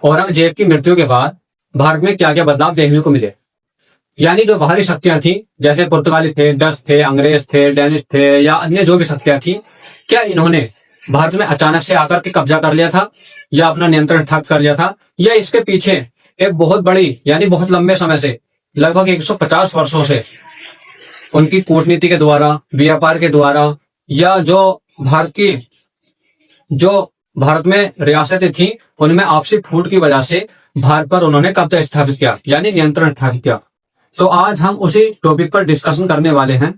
औरंगजेब की मृत्यु के बाद भारत में क्या क्या बदलाव देखने को मिले। यानी जो बाहरी शक्तियां थी, जैसे पुर्तगाली थे, डच थे, अंग्रेज थे, डेनिश थे या अन्य जो भी शक्तियां थी, क्या इन्होंने भारत में अचानक से आकर के कब्जा कर लिया था या अपना नियंत्रण ठप कर लिया था, या इसके पीछे एक बहुत बड़ी यानी बहुत लंबे समय से लगभग 150 वर्षों से उनकी कूटनीति के द्वारा, व्यापार के द्वारा, या जो भारत में रियासतें थी उनमें आपसी फूट की वजह से भारत पर उन्होंने कब्जा स्थापित किया यानी नियंत्रण स्थापित किया। तो आज हम उसी टॉपिक पर डिस्कशन करने वाले हैं।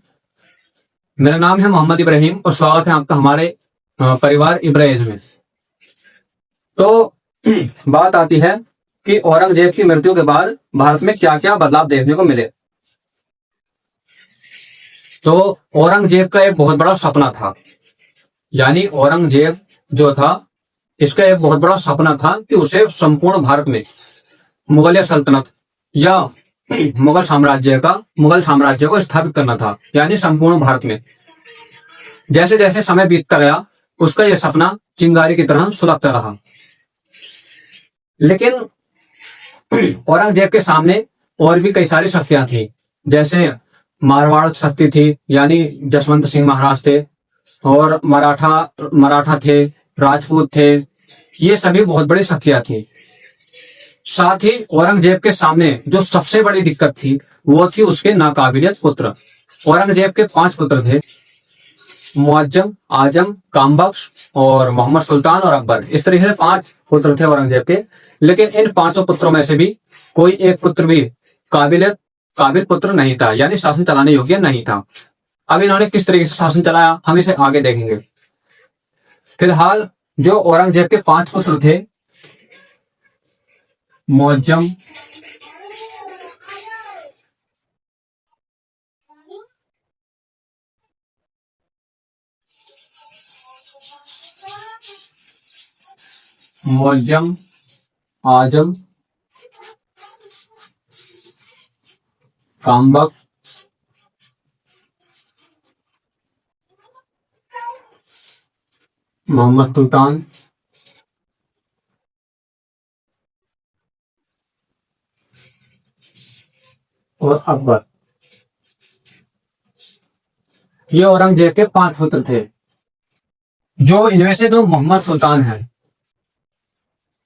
मेरा नाम है मोहम्मद इब्राहिम और स्वागत है आपका हमारे परिवार इब्राहिम में। तो बात आती है कि औरंगजेब की मृत्यु के बाद भारत में क्या क्या बदलाव देखने को मिले। तो औरंगजेब का एक बहुत बड़ा सपना था, यानी औरंगजेब जो था इसका एक बहुत बड़ा सपना था कि उसे संपूर्ण भारत में मुगलिया सल्तनत या मुगल साम्राज्य को स्थापित करना था, यानी संपूर्ण भारत में। जैसे जैसे समय बीतता गया उसका यह सपना चिंगारी की तरह सुलगता रहा। लेकिन औरंगजेब के सामने और भी कई सारी शक्तियां थी, जैसे मारवाड़ शक्ति थी, यानी जसवंत सिंह महाराज थे, और मराठा थे, राजपूत थे, ये सभी बहुत बड़ी शक्तियां थी। साथ ही औरंगजेब के सामने जो सबसे बड़ी दिक्कत थी वो थी उसके नाकाबिलियत पुत्र। औरंगजेब के 5 पुत्र थे, मुअज्जम, आजम, कामबख्श और मोहम्मद सुल्तान और अकबर। इस तरीके से 5 पुत्र थे औरंगजेब के। लेकिन इन 5 पुत्रों में से भी कोई एक पुत्र भी काबिल पुत्र नहीं था, यानी शासन चलाने योग्य नहीं था। अब इन्होंने किस तरीके से शासन चलाया हम इसे आगे देखेंगे। फिलहाल जो औरंगजेब के 5 पुत्र थे, मुअज्जम, आजम, कामबख्श, मोहम्मद सुल्तान और अकबर, ये औरंगजेब के 5 पुत्र थे। जो इनमें से जो मोहम्मद सुल्तान है,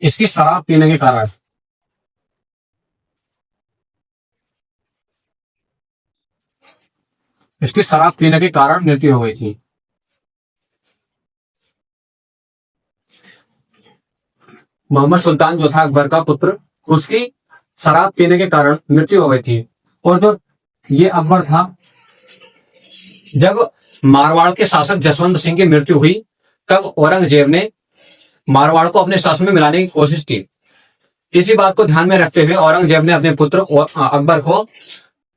इसकी शराब पीने के कारण मृत्यु हो गई थी। मोहम्मद सुल्तान जो था अकबर का पुत्र, उसकी शराब पीने के कारण मृत्यु हो गई थी। और जो ये अकबर था, जब मारवाड़ के शासक जसवंत सिंह की मृत्यु हुई तब औरंगजेब ने मारवाड़ को अपने शासन में मिलाने की कोशिश की। इसी बात को ध्यान में रखते हुए औरंगजेब ने अपने पुत्र अकबर को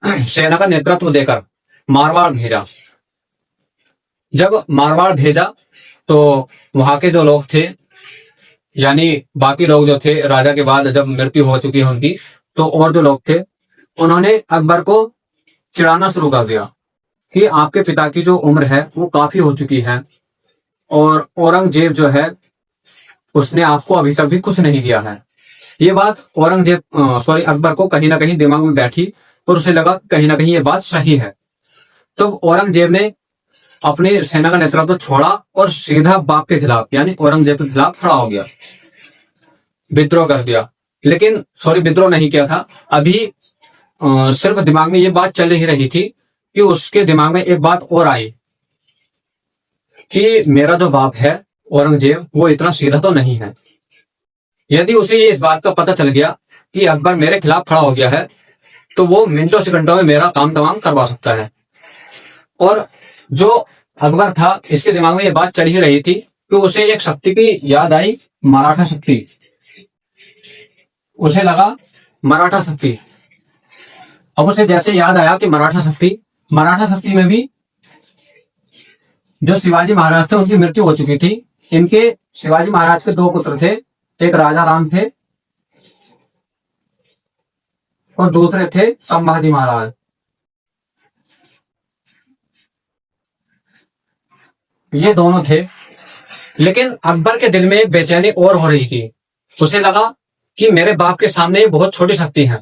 सेना का नेतृत्व देकर मारवाड़ भेजा। जब मारवाड़ भेजा तो वहां के जो लोग थे, यानी बाकी लोग जो थे राजा के बाद जब मृत्यु हो चुकी है उनकी, तो और जो लोग थे उन्होंने अकबर को चिढ़ाना शुरू कर दिया कि आपके पिता की जो उम्र है वो काफी हो चुकी है और औरंगजेब जो है उसने आपको अभी तक भी कुछ नहीं दिया है। ये बात अकबर को कहीं ना कहीं दिमाग में बैठी और उसे लगा कहीं ना कहीं ये बात सही है। तो औरंगजेब ने अपनी सेना का नेतृत्व छोड़ा और सीधा बाप के खिलाफ यानी औरंगजेब के खिलाफ खड़ा हो गया, विद्रोह कर दिया। लेकिन विद्रोह नहीं किया था, अभी सिर्फ दिमाग में ये बात चल ही रही थी कि उसके दिमाग में एक बात और आई कि मेरा जो बाप है औरंगजेब वो इतना सीधा तो नहीं है। यदि उसे इस बात का पता चल गया कि अकबर मेरे खिलाफ खड़ा हो गया है तो वो मिनटों सेकंडों में मेरा काम तमाम करवा सकता है। और जो अकबर था इसके दिमाग में ये बात चल ही रही थी कि उसे एक शक्ति की याद आई, मराठा शक्ति। उसे लगा मराठा शक्ति। अब उसे जैसे याद आया कि मराठा शक्ति में भी जो शिवाजी महाराज थे उनकी मृत्यु हो चुकी थी। इनके शिवाजी महाराज के 2 पुत्र थे, एक राजा राम थे और दूसरे थे संभाजी महाराज। ये दोनों थे। लेकिन अकबर के दिल में एक बेचैनी और हो रही थी। उसे लगा कि मेरे बाप के सामने ये बहुत छोटी शक्ति है।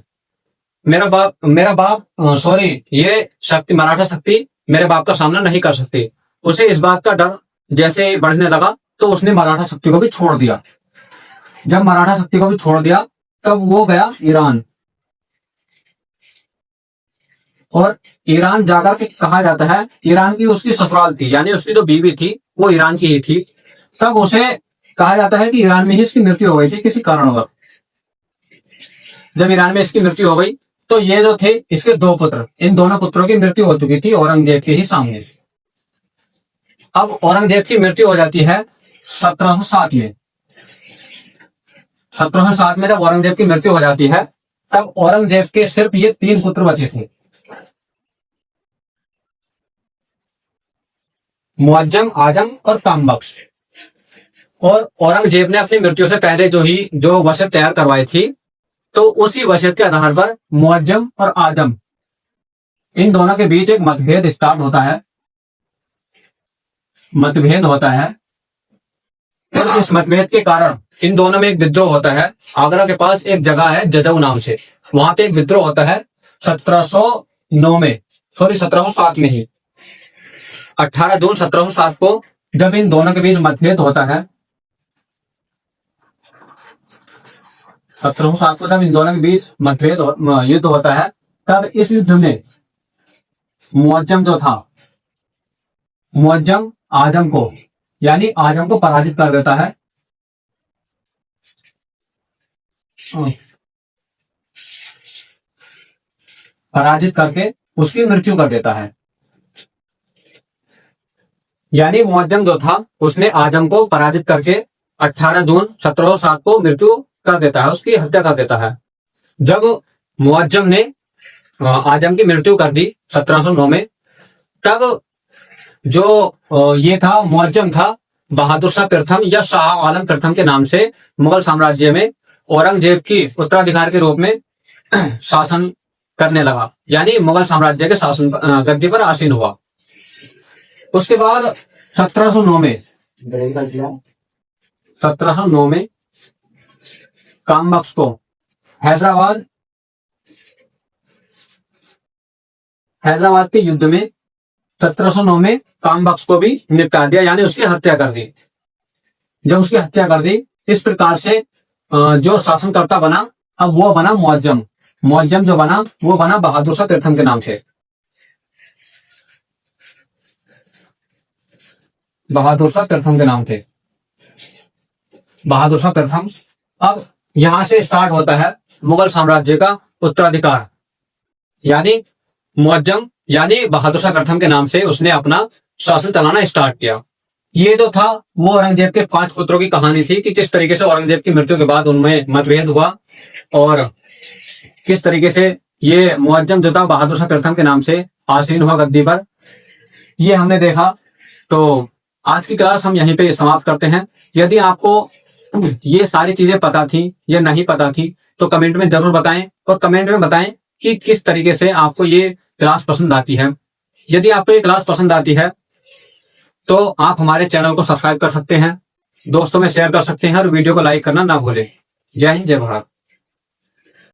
मेरा बाप सॉरी, ये शक्ति, मराठा शक्ति मेरे बाप का सामना नहीं कर सकती। उसे इस बात का डर जैसे बढ़ने लगा तो उसने मराठा शक्ति को भी छोड़ दिया। जब मराठा शक्ति को भी छोड़ दिया तब वो गया ईरान, और ईरान जाकर के कहा जाता है, ईरान की उसकी ससुराल थी, यानी उसकी जो बीवी थी वो ईरान की ही थी। तब उसे कहा जाता है कि ईरान में ही इसकी मृत्यु हो गई थी किसी कारणवश। जब ईरान में इसकी मृत्यु हो गई तो ये जो थे इसके दो पुत्र, इन दोनों पुत्रों की मृत्यु हो चुकी थी औरंगजेब के ही सामने। अब औरंगजेब की मृत्यु हो जाती है 1707 में। 1707 में जब औरंगजेब की मृत्यु हो जाती है तब औरंगजेब के सिर्फ ये 3 पुत्र बचे थे, मुअज्जम, आजम और कामबख्श। और औरंगजेब ने अपनी मृत्यु से पहले जो वसीयत तैयार करवाई थी, तो उसी वसीयत के आधार पर मुअज्जम और आजम, इन दोनों के बीच एक मतभेद स्टार्ट होता है, मतभेद होता है। और इस मतभेद के कारण इन दोनों में एक विद्रोह होता है। आगरा के पास एक जगह है जजऊ नाम से, वहां पे एक विद्रोह होता है 1709 में, सॉरी 1707 में ही, 18 जून 1707 को जब इन दोनों के बीच मतभेद होता है, 1707 को जब इन दोनों के बीच मतभेद युद्ध होता है, तब इस युद्ध में मुअज्जम जो था, मुअज्जम आजम को, यानी आजम को पराजित कर देता है। पराजित करके उसकी मृत्यु कर देता है। यानी मुअज्जम जो था उसने आजम को पराजित करके 18 जून 1707 को मृत्यु कर देता है, उसकी हत्या कर देता है। जब मुअज्जम ने आजम की मृत्यु कर दी 1709 में, तब जो ये था मुअज्जम था, बहादुर शाह प्रथम या शाह आलम प्रथम के नाम से मुगल साम्राज्य में औरंगजेब की उत्तराधिकारी के रूप में शासन करने लगा, यानी मुगल साम्राज्य के शासन गद्दी पर आसीन हुआ। उसके बाद 1709 में कामबख्श को हैदराबाद के युद्ध में 1709 में कामबख्श को भी निपटा दिया, यानी उसकी हत्या कर दी। जब उसकी हत्या कर दी, इस प्रकार से जो शासनकर्ता बना, अब वो बना मुअज्जम। मुअज्जम जो बना वो बना बहादुर शाह प्रथम के नाम से। बहादुर शाह प्रथम के नाम थे, बहादुर शाह प्रथम। अब यहां से स्टार्ट होता है मुगल साम्राज्य का उत्तराधिकार, यानी मुअज्जम यानी बहादुर शाह प्रथम के नाम से उसने अपना शासन चलाना स्टार्ट किया। ये जो था वो औरंगजेब के 5 पुत्रों की कहानी थी कि किस तरीके से औरंगजेब की मृत्यु के बाद उनमें मतभेद हुआ और किस तरीके से ये मुअज्जम जो था बहादुर शाह प्रथम के नाम से आसीन हुआ गद्दी पर। ये हमने देखा। तो आज की क्लास हम यहीं पे समाप्त करते हैं। यदि आपको ये सारी चीजें पता थी या नहीं पता थी तो कमेंट में जरूर बताएं, और कमेंट में बताएं कि किस तरीके से आपको ये क्लास पसंद आती है। यदि आपको ये क्लास पसंद आती है तो आप हमारे चैनल को सब्सक्राइब कर सकते हैं, दोस्तों में शेयर कर सकते हैं और वीडियो को लाइक करना ना भूलें। जय हिंद, जय भारत।